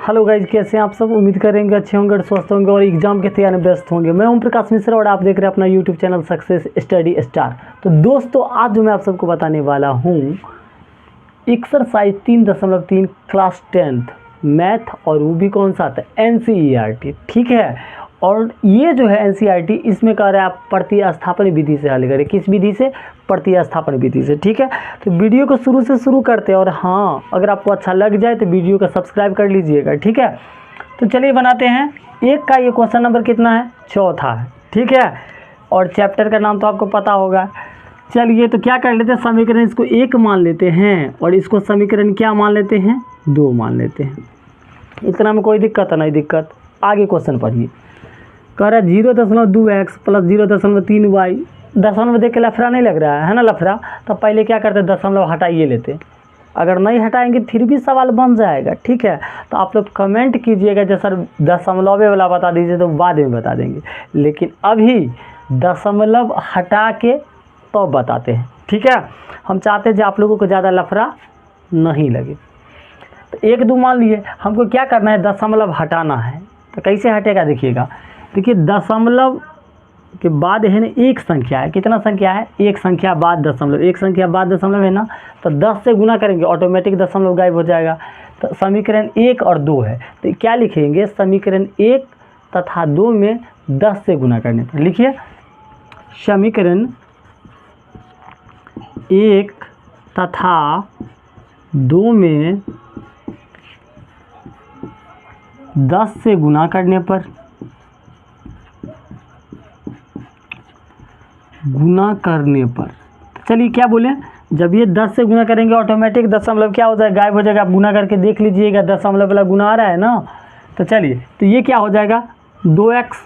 Hello guys, कैसे हैं आप सब। उम्मीद करेंगे अच्छे होंगे और स्वस्थ होंगे और एग्जाम के तैयारी में व्यस्त होंगे। मैं ओम प्रकाश मिश्रा और आप देख रहे हैं अपना YouTube channel success study star. तो दोस्तों, आज जो मैं आप सबको बताने वाला हूँ एक्सरसाइज 3.3 क्लास 10th मैथ, और वो भी कौन सा था, NCERT। ठीक है, और ये जो है NCERT, इसमें कह रहा है आप प्रतिस्थापन विधि से हल करें। किस विधि से? प्रतिस्थापन विधि से। ठीक है, तो वीडियो को शुरू से शुरू करते हैं। और हाँ, अगर आपको अच्छा लग जाए तो वीडियो को सब्सक्राइब कर लीजिएगा। ठीक है, तो चलिए बनाते हैं। एक का ये क्वेश्चन नंबर कितना है? चौथा है। ठीक है, और चैप्टर का नाम तो आपको पता होगा। चलिए, तो क्या कर लेते हैं, समीकरण इसको 1 मान लेते हैं और इसको समीकरण क्या मान लेते हैं? 2 मान लेते हैं। इतना में कोई दिक्कत नहीं दिक्कत। आगे क्वेश्चन पढ़िए। कह रहा है 0.2x प्लस 0.3y। दशमलव देख के लफड़ा नहीं लग रहा है ना? लफड़ा तो पहले क्या करते, दशमलव हटाइए लेते। अगर नहीं हटाएंगे फिर भी सवाल बन जाएगा। ठीक है, तो आप लोग कमेंट कीजिएगा जो सर दशमलव वाला बता दीजिए, तो बाद में बता देंगे, लेकिन अभी दशमलव हटा के तो बताते हैं। ठीक है, हम चाहते हैं कि आप लोगों को ज़्यादा लफड़ा नहीं लगे। तो 1, 2 मान लिए। हमको क्या करना है, दशमलव हटाना है। तो कैसे हटेगा देखिएगा। देखिए, दशमलव के बाद है ना एक संख्या है। कितना संख्या है? एक संख्या बाद दशमलव। एक संख्या बाद दशमलव है ना, तो 10 से गुना करेंगे ऑटोमेटिक दशमलव गायब हो जाएगा। तो समीकरण 1 और 2 है, तो क्या लिखेंगे, समीकरण 1 तथा 2 में 10 से गुना करने पर। लिखिए, समीकरण 1 तथा 2 में 10 से गुना करने पर, चलिए क्या बोले, जब ये 10 से गुना करेंगे ऑटोमेटिक दशमलव क्या हो जाएगा, गायब हो जाएगा। आप गुना करके देख लीजिएगा, दशमलव वाला गुना आ रहा है ना। तो चलिए, तो ये क्या हो जाएगा, 2x।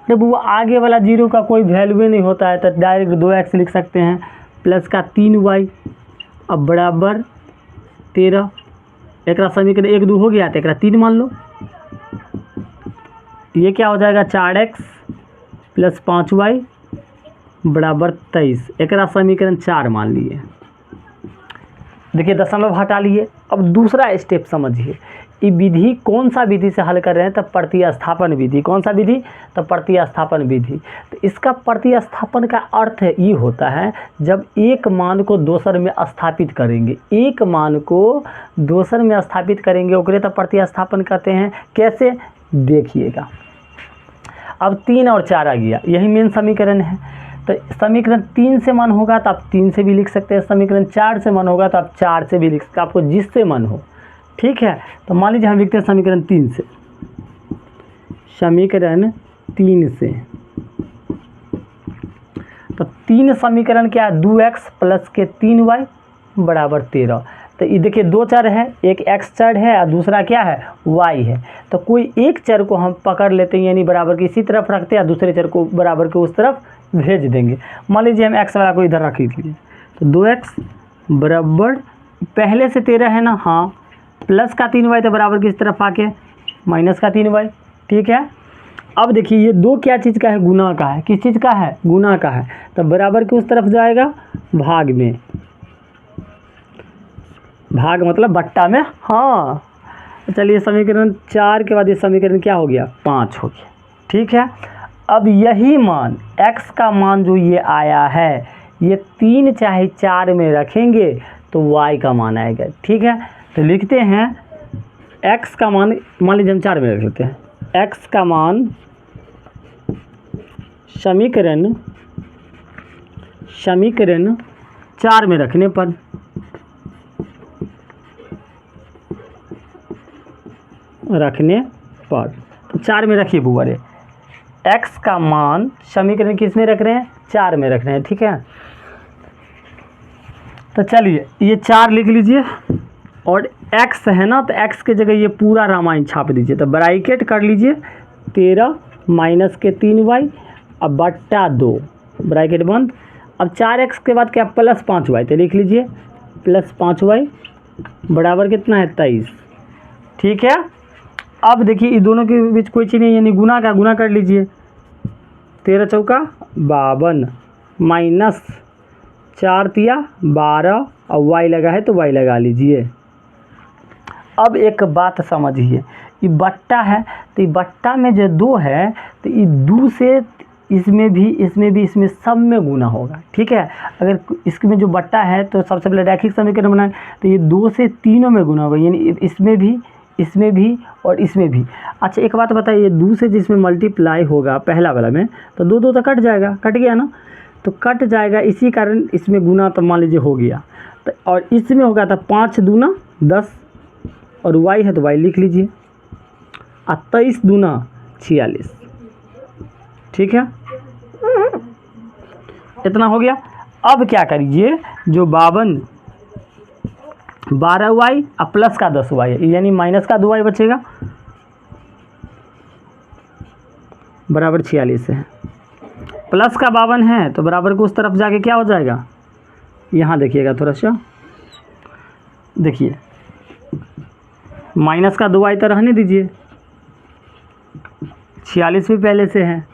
जब वो आगे वाला 0 का कोई वैल्यू नहीं होता है तो डायरेक्ट 2x लिख सकते हैं, प्लस का 3y अब बराबर 13। एक समीकरण 1, 2 हो गया, तो एक 3 मान लो। ये क्या हो जाएगा, 4x प्लस 5y बराबर 23। एक समीकरण 4 मान लिए। देखिए, दशमलव हटा लिए। अब दूसरा स्टेप समझिए। ये विधि कौन सा विधि से हल कर रहे हैं? तब प्रतिस्थापन विधि। कौन सा विधि? तब प्रतिस्थापन विधि। तो इसका प्रतिस्थापन का अर्थ ये होता है, जब एक मान को दूसर में स्थापित करेंगे। एक मान को दूसर में स्थापित करेंगे, ओकरे तब प्रतिस्थापन कहते हैं। कैसे? देखिएगा, अब 3 और 4 आ गया, यही मेन समीकरण है। तो समीकरण 3 से मन होगा तो आप 3 से भी लिख सकते हैं, समीकरण 4 से मन होगा तो आप 4 से भी लिख सकते हैं, आपको जिससे मन हो। ठीक है, तो मान लीजिए हम लिखते हैं समीकरण 3 से। समीकरण 3 से तो 3 समीकरण क्या है, 2x प्लस के 3y बराबर 13। तो ये देखिए, 2 चर है, एक x चर है और दूसरा क्या है, y है। तो कोई एक चर को हम पकड़ लेते हैं, यानी बराबर की इसी तरफ रखते हैं, दूसरे चर को बराबर के उस तरफ भेज देंगे। मान लीजिए हम x वाला को इधर रख लीजिए, तो 2x बराबर पहले से 13 है ना, हाँ, प्लस का 3y तो बराबर की इस तरफ आके माइनस का 3y। ठीक है, अब देखिए, ये 2 क्या चीज़ का है, गुना का है। किस चीज़ का है? गुना का है। तो बराबर के उस तरफ जाएगा भाग में, भाग मतलब बट्टा में। हाँ, चलिए, समीकरण 4 के बाद ये समीकरण क्या हो गया, 5 हो गया। ठीक है, अब यही मान x का मान जो ये आया है, ये 3 चाहे 4 में रखेंगे तो y का मान आएगा। ठीक है, तो लिखते हैं x का मान, मान लीजिए हम 4 में रख लेते हैं। x का मान समीकरण 4 में रखने पर, तो 4 में रखिए बुआ रे। x का मान समीकरण किस में रख रहे हैं, 4 में रख रहे हैं। ठीक है, तो चलिए ये 4 लिख लीजिए, और x है ना, तो x के जगह ये पूरा रामायण छाप दीजिए। तो ब्रैकेट कर लीजिए, 13 माइनस के 3y अब बट्टा 2, ब्रैकेट बंद। अब 4x के बाद क्या, प्लस 5y। तो लिख लीजिए प्लस 5y बराबर कितना है, 23। ठीक है, अब देखिए, ये दोनों के बीच कोई चीज़ नहीं, यानी गुना का गुना कर लीजिए। 13 चौका 52 माइनस 4 तिया 12 और y लगा है तो y लगा लीजिए। अब एक बात समझिए, ये बट्टा है, तो ये बट्टा में जो 2 है तो ये 2 से इसमें भी इसमें सब में गुना होगा। ठीक है, अगर इसमें जो बट्टा है तो सबसे पहले रैखिक समीकरण बनाएं, तो ये 2 से तीनों में गुना होगा, यानी इसमें भी और इसमें भी। अच्छा एक बात बताइए, 2 से जिसमें मल्टीप्लाई होगा पहला वाला में तो 2 तो कट जाएगा, कट गया ना, तो कट जाएगा, इसी कारण इसमें गुना तो मान लीजिए हो गया। तो और इसमें होगा तो 5 दूना 10 और y है तो y लिख लीजिए, और 23 दूना 46। ठीक है, इतना हो गया। अब क्या करिए, जो 12y प्लस का 10y है, यानी माइनस का 2y बचेगा, बराबर 46 है। प्लस का 52 है तो बराबर को उस तरफ जाके क्या हो जाएगा, यहाँ देखिएगा थोड़ा सा, देखिए माइनस का 2y तो रहने दीजिए, 46 भी पहले से है,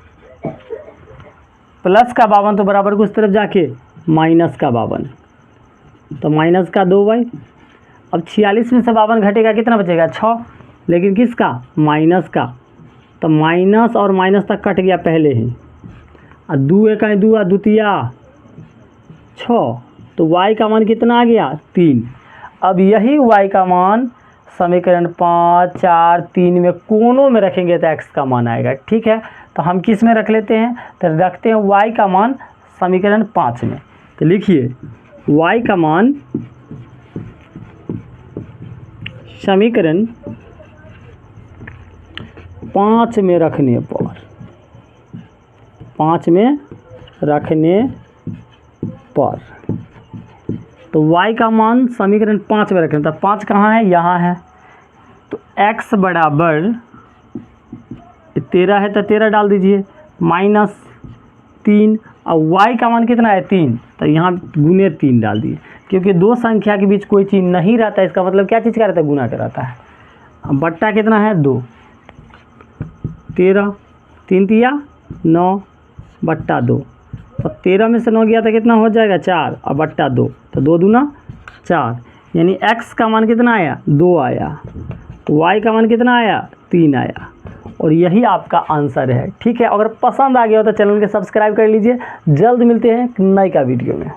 प्लस का 52 तो बराबर को उस तरफ जाके माइनस का 52, तो माइनस का 2y। अब 46 में से 52 घटेगा, कितना बचेगा 6, लेकिन किसका, माइनस का, तो माइनस और माइनस तक कट गया पहले ही, और 2 एक 2 द्वितीया 6, तो y का मान कितना आ गया 3। अब यही y का मान समीकरण 5, 4, 3 में कोनों में रखेंगे तो x का मान आएगा। ठीक है, तो हम किस में रख लेते हैं, तो रखते हैं y का मान समीकरण 5 में। तो लिखिए y का मान समीकरण 5 में रखने पर, 5 में रखने पर, तो y का मान समीकरण 5 में रखना, तो 5 कहाँ है, यहाँ है, तो x बराबर 13 है तो 13 डाल दीजिए, -3, और y का मान कितना है 3, तो यहाँ गुने 3 डाल दिए, क्योंकि दो संख्या के बीच कोई चीज़ नहीं रहता है, इसका मतलब क्या चीज़ का रहता है, गुना का रहता है। अब बट्टा कितना है 2, 13, 3 तिया 9 बट्टा 2, तो 13 में से 9 गया तो कितना हो जाएगा 4, और बट्टा 2, तो 2 दूना 4, यानी x का मान कितना आया 2 आया, y का मान कितना आया 3 आया, और यही आपका आंसर है। ठीक है, अगर पसंद आ गया हो तो चैनल को सब्सक्राइब कर लीजिए। जल्द मिलते हैं नए का वीडियो में।